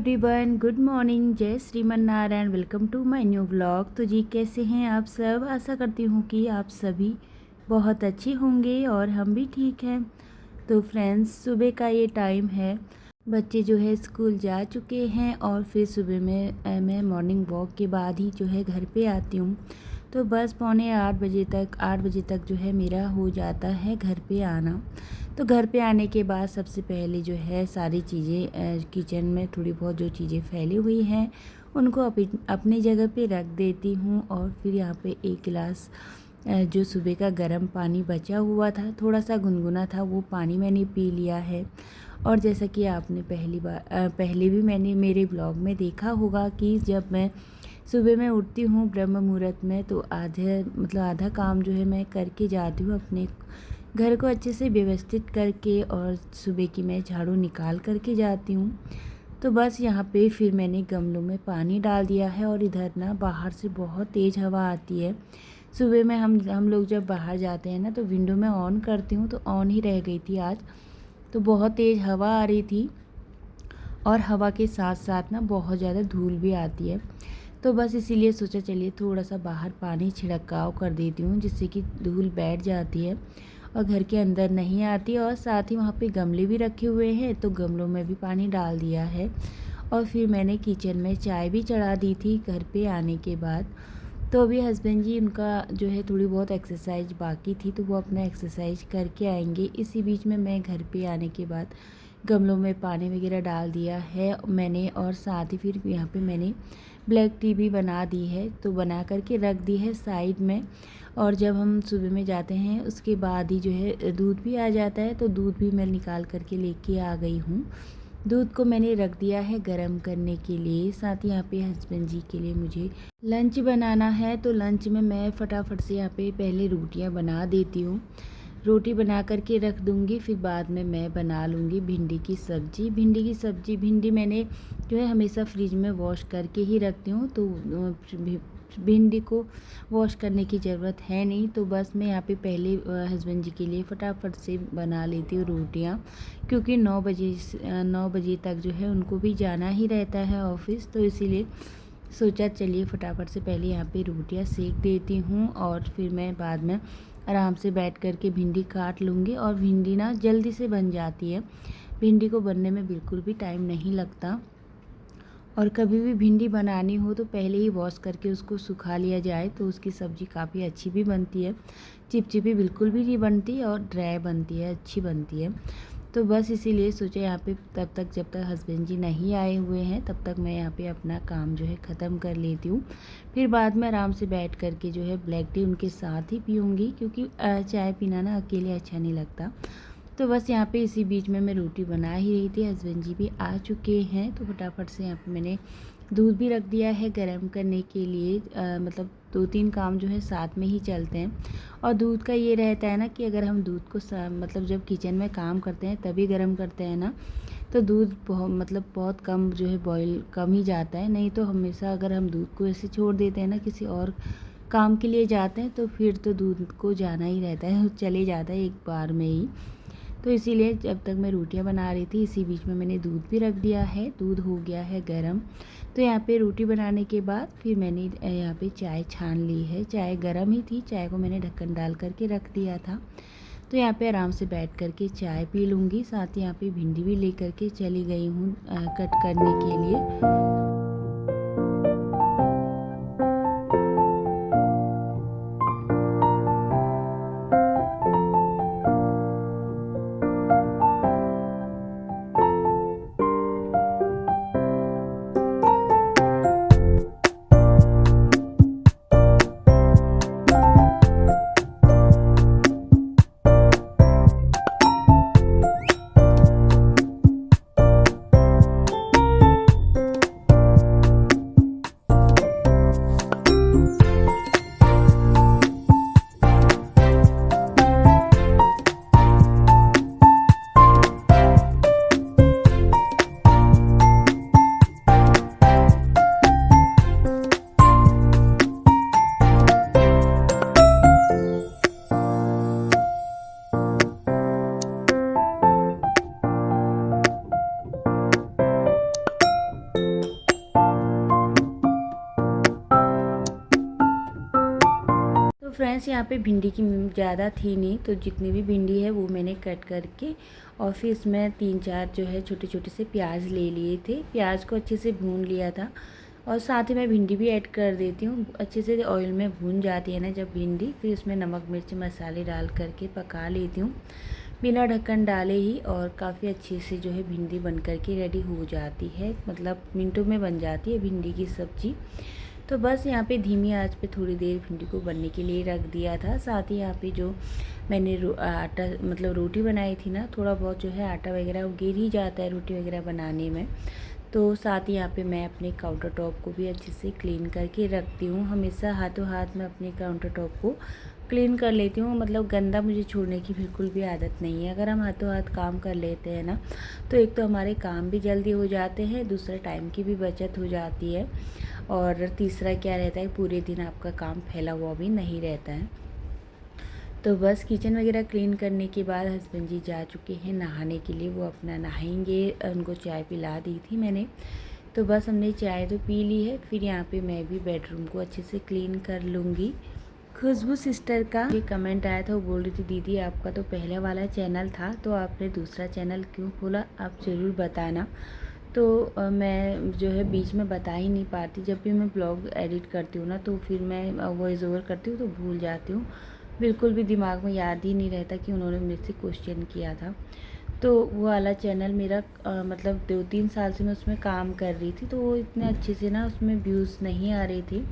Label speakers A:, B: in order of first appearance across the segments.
A: Everyone, good morning. जय Shriman Narayan. Welcome to my new vlog. तो जी कैसे हैं आप सब। आशा करती हूँ कि आप सभी बहुत अच्छे होंगे और हम भी ठीक हैं। तो फ्रेंड्स, सुबह का ये टाइम है, बच्चे जो है स्कूल जा चुके हैं और फिर सुबह में मैं मॉर्निंग वॉक के बाद ही जो है घर पे आती हूँ। तो बस पौने 8 बजे तक जो है मेरा हो जाता है घर पे आना। तो घर पे आने के बाद सबसे पहले जो है सारी चीज़ें किचन में थोड़ी बहुत जो चीज़ें फैली हुई हैं उनको अपनी जगह पे रख देती हूँ। और फिर यहाँ पे एक गिलास जो सुबह का गर्म पानी बचा हुआ था, थोड़ा सा गुनगुना था, वो पानी मैंने पी लिया है। और जैसा कि आपने पहले भी मैंने मेरे ब्लॉग में देखा होगा कि जब मैं सुबह में उठती हूँ ब्रह्म मुहूर्त में, तो आधा काम जो है मैं करके जाती हूँ, अपने घर को अच्छे से व्यवस्थित करके, और सुबह की मैं झाड़ू निकाल करके जाती हूँ। तो बस यहाँ पे फिर मैंने गमलों में पानी डाल दिया है। और इधर ना बाहर से बहुत तेज़ हवा आती है। सुबह में हम लोग जब बाहर जाते हैं ना, तो विंडो में ऑन करती हूँ, तो ऑन ही रह गई थी आज। तो बहुत तेज़ हवा आ रही थी और हवा के साथ साथ ना बहुत ज़्यादा धूल भी आती है। तो बस इसीलिए सोचा चलिए थोड़ा सा बाहर पानी छिड़काव कर देती हूँ, जिससे कि धूल बैठ जाती है और घर के अंदर नहीं आती। और साथ ही वहाँ पे गमले भी रखे हुए हैं, तो गमलों में भी पानी डाल दिया है। और फिर मैंने किचन में चाय भी चढ़ा दी थी घर पे आने के बाद। तो अभी हस्बैंड जी, उनका जो है थोड़ी बहुत एक्सरसाइज बाकी थी, तो वो अपना एक्सरसाइज करके आएंगे। इसी बीच में मैं घर पे आने के बाद गमलों में पानी वगैरह डाल दिया है मैंने। और साथ ही फिर यहाँ पे मैंने ब्लैक टी भी बना दी है, तो बना करके रख दी है साइड में। और जब हम सुबह में जाते हैं उसके बाद ही जो है दूध भी आ जाता है, तो दूध भी मैं निकाल करके लेके आ गई हूँ। दूध को मैंने रख दिया है गरम करने के लिए। साथ ही यहाँ पे हस्बैंड जी के लिए मुझे लंच बनाना है, तो लंच में मैं फटाफट से यहाँ पे पहले रोटियाँ बना देती हूँ। रोटी बना करके रख दूँगी, फिर बाद में मैं बना लूँगी भिंडी की सब्ज़ी। भिंडी मैंने जो है हमेशा फ्रिज में वॉश करके ही रखती हूँ, तो भिंडी को वॉश करने की ज़रूरत है नहीं। तो बस मैं यहाँ पे पहले हस्बैंड जी के लिए फटाफट से बना लेती हूँ रोटियाँ, क्योंकि 9 बजे तक जो है उनको भी जाना ही रहता है ऑफिस। तो इसीलिए सोचा चलिए फटाफट से पहले यहाँ पे रोटियाँ सेक देती हूँ, और फिर मैं बाद में आराम से बैठ कर के भिंडी काट लूँगी। और भिंडी ना जल्दी से बन जाती है, भिंडी को बनने में बिल्कुल भी टाइम नहीं लगता। और कभी भी भिंडी बनानी हो तो पहले ही वॉश करके उसको सुखा लिया जाए, तो उसकी सब्ज़ी काफ़ी अच्छी भी बनती है, चिपचिपी बिल्कुल भी नहीं बनती और ड्राई बनती है, अच्छी बनती है। तो बस इसीलिए सोचा यहाँ पे तब तक जब तक हस्बैंड जी नहीं आए हुए हैं, तब तक मैं यहाँ पे अपना काम जो है ख़त्म कर लेती हूँ। फिर बाद में आराम से बैठ कर के जो है ब्लैक टी उनके साथ ही पीऊँगी, क्योंकि चाय पीना ना अकेले अच्छा नहीं लगता। तो बस यहाँ पे इसी बीच में मैं रोटी बना ही रही थी, हस्बैंड जी भी आ चुके हैं। तो फटाफट से यहाँ पे मैंने दूध भी रख दिया है गर्म करने के लिए। मतलब 2-3 काम जो है साथ में ही चलते हैं। और दूध का ये रहता है ना कि अगर हम दूध को मतलब जब किचन में काम करते हैं तभी गर्म करते हैं ना, तो दूध बहुत कम जो है बॉईल कम ही जाता है। नहीं तो हमेशा अगर हम दूध को ऐसे छोड़ देते हैं ना, किसी और काम के लिए जाते हैं, तो फिर तो दूध को जाना ही रहता है, चले जाता है एक बार में ही। तो इसीलिए जब तक मैं रोटियां बना रही थी, इसी बीच में मैंने दूध भी रख दिया है। दूध हो गया है गरम। तो यहाँ पे रोटी बनाने के बाद फिर मैंने यहाँ पे चाय छान ली है। चाय गरम ही थी, चाय को मैंने ढक्कन डाल करके रख दिया था। तो यहाँ पे आराम से बैठ करके चाय पी लूँगी। साथ ही यहाँ पे भिंडी भी ले करके चली गई हूँ कट करने के लिए। यहाँ पे भिंडी की ज़्यादा थी नहीं, तो जितनी भी भिंडी है वो मैंने कट करके और फिर इसमें 3-4 जो है छोटे छोटे से प्याज ले लिए थे। प्याज को अच्छे से भून लिया था और साथ ही मैं भिंडी भी ऐड कर देती हूँ। अच्छे से ऑयल में भून जाती है ना जब भिंडी, फिर उसमें नमक मिर्च मसाले डाल करके पका लेती हूँ बिना ढक्कन डाले ही। और काफ़ी अच्छे से जो है भिंडी बन करके रेडी हो जाती है, मतलब मिनटों में बन जाती है भिंडी की सब्ज़ी। तो बस यहाँ पे धीमी आंच पे थोड़ी देर भिंडी को बनने के लिए रख दिया था। साथ ही यहाँ पे जो मैंने आटा मतलब रोटी बनाई थी ना, थोड़ा बहुत जो है आटा वगैरह वो गिर ही जाता है रोटी वगैरह बनाने में। तो साथ ही यहाँ पे मैं अपने काउंटर टॉप को भी अच्छे से क्लीन करके रखती हूँ। हमेशा हाथों हाथ में अपने काउंटर टॉप को क्लीन कर लेती हूँ, मतलब गंदा मुझे छोड़ने की बिल्कुल भी आदत नहीं है। अगर हम हाथों हाथ काम कर लेते हैं ना, तो एक तो हमारे काम भी जल्दी हो जाते हैं, दूसरा टाइम की भी बचत हो जाती है, और तीसरा क्या रहता है, पूरे दिन आपका काम फैला हुआ भी नहीं रहता है। तो बस किचन वगैरह क्लीन करने के बाद हस्बैंड जी जा चुके हैं नहाने के लिए, वो अपना नहाएंगे। उनको चाय पिला दी थी मैंने, तो बस हमने चाय तो पी ली है। फिर यहाँ पे मैं भी बेडरूम को अच्छे से क्लीन कर लूँगी। खुशबू सिस्टर का ये कमेंट आया था, वो बोल रही थी दीदी आपका तो पहले वाला चैनल था, तो आपने दूसरा चैनल क्यों खोला, आप ज़रूर बताना। तो मैं जो है बीच में बता ही नहीं पाती। जब भी मैं ब्लॉग एडिट करती हूँ ना, तो फिर मैं वॉइस ओवर करती हूँ तो भूल जाती हूँ, बिल्कुल भी दिमाग में याद ही नहीं रहता कि उन्होंने मुझसे क्वेश्चन किया था। तो वो वाला चैनल मेरा मतलब 2-3 साल से मैं उसमें काम कर रही थी, तो वो इतने अच्छे से ना उसमें व्यूज़ नहीं आ रही थी।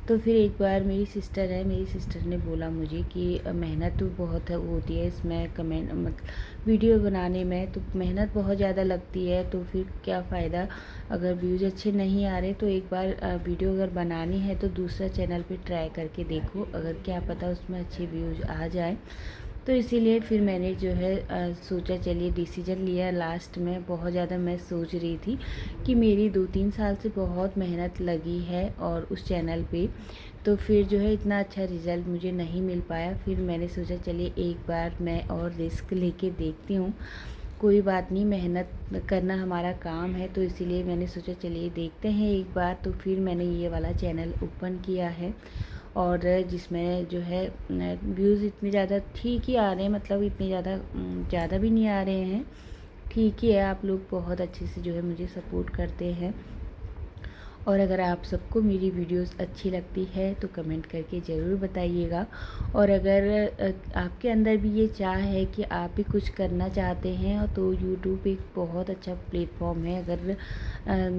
A: तो फिर एक बार मेरी सिस्टर ने बोला मुझे कि मेहनत तो बहुत होती है इसमें, कमेंट मतलब वीडियो बनाने में तो मेहनत बहुत ज़्यादा लगती है, तो फिर क्या फ़ायदा अगर व्यूज़ अच्छे नहीं आ रहे। तो एक बार वीडियो अगर बनानी है तो दूसरा चैनल पे ट्राई करके देखो, अगर क्या पता उसमें अच्छे व्यूज़ आ जाए। तो इसीलिए फिर मैंने जो है सोचा, चलिए डिसीजन लिया लास्ट में। बहुत ज़्यादा मैं सोच रही थी कि मेरी 2-3 साल से बहुत मेहनत लगी है और उस चैनल पे, तो फिर जो है इतना अच्छा रिज़ल्ट मुझे नहीं मिल पाया। फिर मैंने सोचा चलिए एक बार मैं और रिस्क लेके देखती हूँ, कोई बात नहीं, मेहनत करना हमारा काम है। तो इसीलिए मैंने सोचा चलिए देखते हैं एक बार। तो फिर मैंने ये वाला चैनल ओपन किया है, और जिसमें जो है व्यूज़ इतने ज़्यादा ठीक ही आ रहे हैं, मतलब इतने ज़्यादा भी नहीं आ रहे हैं, ठीक ही है। आप लोग बहुत अच्छे से जो है मुझे सपोर्ट करते हैं। और अगर आप सबको मेरी वीडियोस अच्छी लगती है तो कमेंट करके ज़रूर बताइएगा। और अगर आपके अंदर भी ये चाह है कि आप भी कुछ करना चाहते हैं, तो यूट्यूब एक बहुत अच्छा प्लेटफॉर्म है। अगर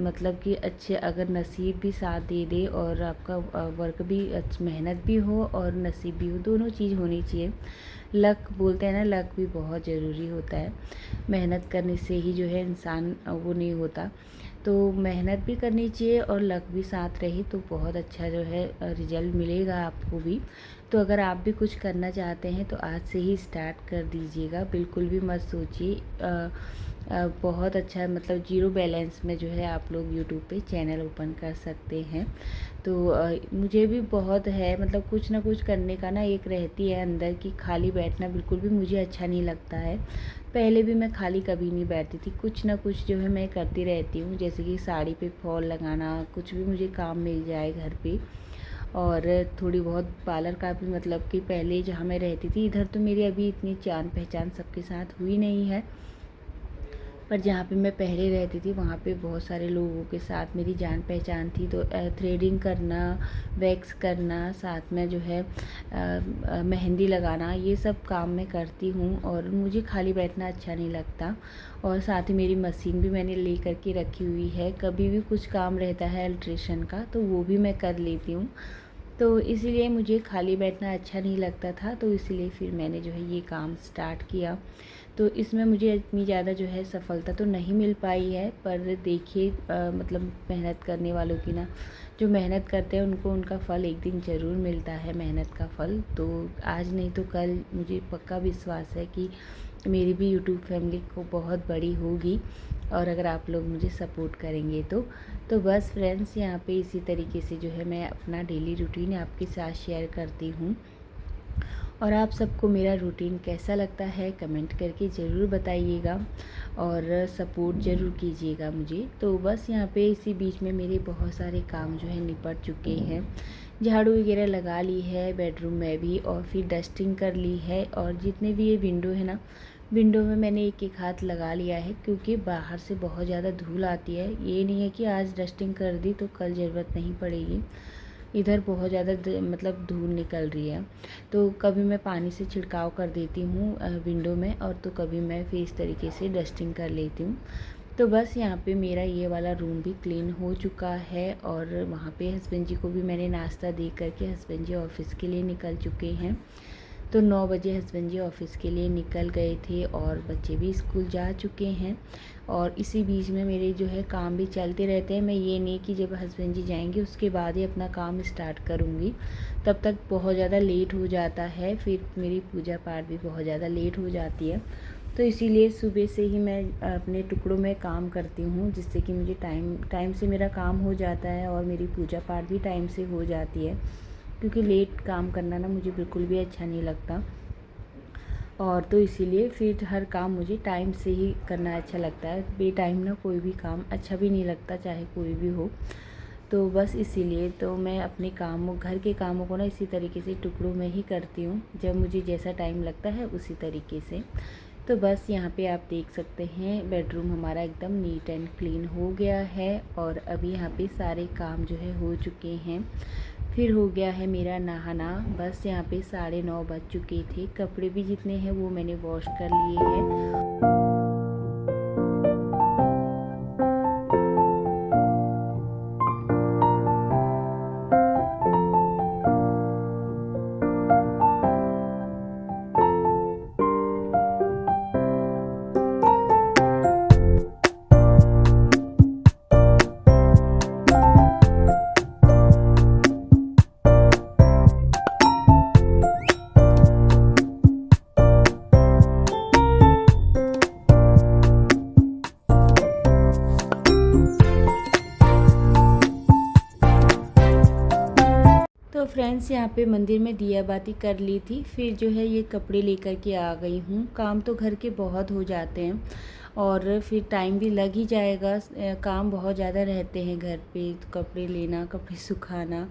A: मतलब कि अच्छे अगर नसीब भी साथ दे दे और आपका वर्क भी मेहनत भी हो और नसीब भी हो, दोनों चीज़ होनी चाहिए। लक बोलते हैं ना, लक भी बहुत ज़रूरी होता है। मेहनत करने से ही जो है इंसान वो नहीं होता, तो मेहनत भी करनी चाहिए और लक भी साथ रही तो बहुत अच्छा जो है रिज़ल्ट मिलेगा आपको भी। तो अगर आप भी कुछ करना चाहते हैं तो आज से ही स्टार्ट कर दीजिएगा, बिल्कुल भी मत सोचिए। बहुत अच्छा, मतलब ज़ीरो बैलेंस में जो है आप लोग यूट्यूब पे चैनल ओपन कर सकते हैं। तो मुझे भी बहुत है, मतलब कुछ ना कुछ करने का ना एक रहती है अंदर की, खाली बैठना बिल्कुल भी मुझे अच्छा नहीं लगता है। पहले भी मैं खाली कभी नहीं बैठती थी, कुछ ना कुछ जो है मैं करती रहती हूँ, जैसे कि साड़ी पे फॉल लगाना, कुछ भी मुझे काम मिल जाए घर पे। और थोड़ी बहुत पार्लर का भी, मतलब कि पहले जहाँ मैं रहती थी इधर तो मेरी अभी इतनी जान पहचान सबके साथ हुई नहीं है, पर जहाँ पे मैं पहले रहती थी वहाँ पे बहुत सारे लोगों के साथ मेरी जान पहचान थी। तो थ्रेडिंग करना, वैक्स करना, साथ में जो है मेहंदी लगाना, ये सब काम मैं करती हूँ और मुझे खाली बैठना अच्छा नहीं लगता। और साथ ही मेरी मशीन भी मैंने ले करके रखी हुई है, कभी भी कुछ काम रहता है अल्ट्रेशन का तो वो भी मैं कर लेती हूँ। तो इसीलिए मुझे खाली बैठना अच्छा नहीं लगता था, तो इसीलिए फिर मैंने जो है ये काम स्टार्ट किया। तो इसमें मुझे इतनी ज़्यादा जो है सफलता तो नहीं मिल पाई है, पर देखिए मतलब मेहनत करने वालों की ना, जो मेहनत करते हैं उनको उनका फल एक दिन ज़रूर मिलता है, मेहनत का फल। तो आज नहीं तो कल मुझे पक्का विश्वास है कि मेरी भी यूट्यूब फैमिली को बहुत बड़ी होगी, और अगर आप लोग मुझे सपोर्ट करेंगे तो बस फ्रेंड्स, यहाँ पे इसी तरीके से जो है मैं अपना डेली रूटीन आपके साथ शेयर करती हूँ। और आप सबको मेरा रूटीन कैसा लगता है कमेंट करके ज़रूर बताइएगा, और सपोर्ट ज़रूर कीजिएगा मुझे। तो बस यहाँ पे इसी बीच में मेरे बहुत सारे काम जो है निपट चुके हैं, झाड़ू वगैरह लगा ली है बेडरूम में भी, और फिर डस्टिंग कर ली है। और जितने भी ये विंडो है ना, विंडो में मैंने एक एक हाथ लगा लिया है, क्योंकि बाहर से बहुत ज़्यादा धूल आती है। ये नहीं है कि आज डस्टिंग कर दी तो कल ज़रूरत नहीं पड़ेगी, इधर बहुत ज़्यादा मतलब धूल निकल रही है। तो कभी मैं पानी से छिड़काव कर देती हूँ विंडो में, और तो कभी मैं फिर इस तरीके से डस्टिंग कर लेती हूँ। तो बस यहाँ पे मेरा ये वाला रूम भी क्लीन हो चुका है, और वहाँ पे हस्बैंड जी को भी मैंने नाश्ता दे करके हस्बैंड जी ऑफ़िस के लिए निकल चुके हैं। तो 9 बजे हस्बैंड जी ऑफ़िस के लिए निकल गए थे, और बच्चे भी स्कूल जा चुके हैं। और इसी बीच में मेरे जो है काम भी चलते रहते हैं। मैं ये नहीं कि जब हस्बैंड जी जाएंगे उसके बाद ही अपना काम स्टार्ट करूँगी, तब तक बहुत ज़्यादा लेट हो जाता है, फिर मेरी पूजा पाठ भी बहुत ज़्यादा लेट हो जाती है। तो इसीलिए सुबह से ही मैं अपने टुकड़ों में काम करती हूँ, जिससे कि मुझे टाइम से मेरा काम हो जाता है, और मेरी पूजा पाठ भी टाइम से हो जाती है। क्योंकि लेट काम करना ना मुझे बिल्कुल भी अच्छा नहीं लगता, और तो इसीलिए फिर हर काम मुझे टाइम से ही करना अच्छा लगता है। बेटाइम ना कोई भी काम अच्छा भी नहीं लगता, चाहे कोई भी हो। तो बस इसीलिए तो मैं अपने कामों, घर के कामों को ना इसी तरीके से टुकड़ों में ही करती हूँ, जब मुझे जैसा टाइम लगता है उसी तरीके से। तो बस यहाँ पे आप देख सकते हैं बेडरूम हमारा एकदम नीट एंड क्लीन हो गया है, और अभी यहाँ पे सारे काम जो है हो चुके हैं। फिर हो गया है मेरा नहाना। बस यहाँ पे 9:30 बज चुके थे। कपड़े भी जितने हैं वो मैंने वॉश कर लिए हैं। तो फ्रेंड्स यहाँ पे मंदिर में दिया बाती कर ली थी, फिर जो है ये कपड़े लेकर के आ गई हूँ। काम तो घर के बहुत हो जाते हैं, और फिर टाइम भी लग ही जाएगा। काम बहुत ज़्यादा रहते हैं घर पे, तो कपड़े लेना, कपड़े सुखाना,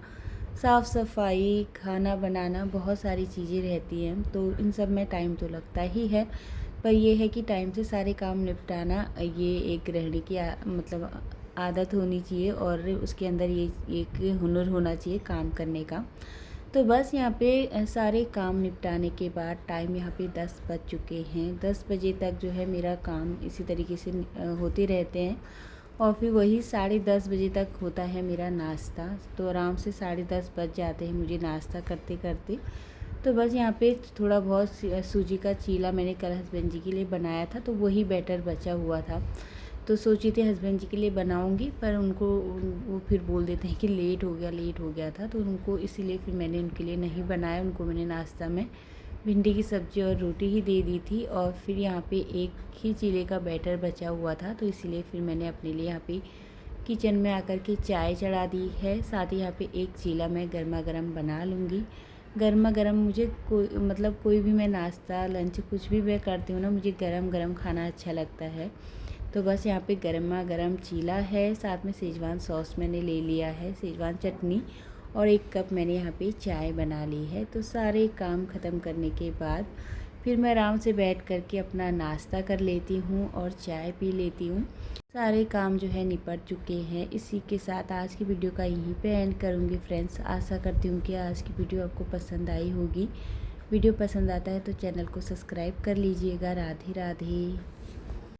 A: साफ़ सफाई, खाना बनाना, बहुत सारी चीज़ें रहती हैं। तो इन सब में टाइम तो लगता ही है, पर ये है कि टाइम से सारे काम निपटाना ये एक गृहिणी की मतलब आदत होनी चाहिए, और उसके अंदर ये एक हुनर होना चाहिए काम करने का। तो बस यहाँ पे सारे काम निपटाने के बाद टाइम यहाँ पे 10 बज चुके हैं। 10 बजे तक जो है मेरा काम इसी तरीके से होते रहते हैं, और फिर वही 10:30 बजे तक होता है मेरा नाश्ता। तो आराम से 10:30 बज जाते हैं मुझे नाश्ता करते करते। तो बस यहाँ पे थोड़ा बहुत सूजी का चीला मैंने कल हस्बैंड जी के लिए बनाया था, तो वही बैटर बचा हुआ था। तो सोची थी हस्बैंड जी के लिए बनाऊंगी, पर उनको वो फिर बोल देते हैं कि लेट हो गया था, तो उनको इसीलिए फिर मैंने उनके लिए नहीं बनाया। उनको मैंने नाश्ता में भिंडी की सब्ज़ी और रोटी ही दे दी थी, और फिर यहाँ पे एक ही चीले का बैटर बचा हुआ था, तो इसीलिए फिर मैंने अपने लिए यहाँ पे किचन में आकर के चाय चढ़ा दी है। साथ ही यहाँ पे एक चीला मैं गर्मा गर्म बना लूँगी। गर्मा गर्म मुझे कोई भी मैं नाश्ता लंच कुछ भी मैं करती हूँ ना, मुझे गरम गरम खाना अच्छा लगता है। तो बस यहाँ पे गर्मा गर्म चीला है, साथ में शेजवान सॉस मैंने ले लिया है, शेजवान चटनी, और 1 कप मैंने यहाँ पे चाय बना ली है। तो सारे काम ख़त्म करने के बाद फिर मैं आराम से बैठ करके अपना नाश्ता कर लेती हूँ और चाय पी लेती हूँ। सारे काम जो है निपट चुके हैं। इसी के साथ आज की वीडियो का यहीं पे एंड करूँगी फ्रेंड्स। आशा करती हूँ कि आज की वीडियो आपको पसंद आई होगी। वीडियो पसंद आता है तो चैनल को सब्सक्राइब कर लीजिएगा। राधे राधे।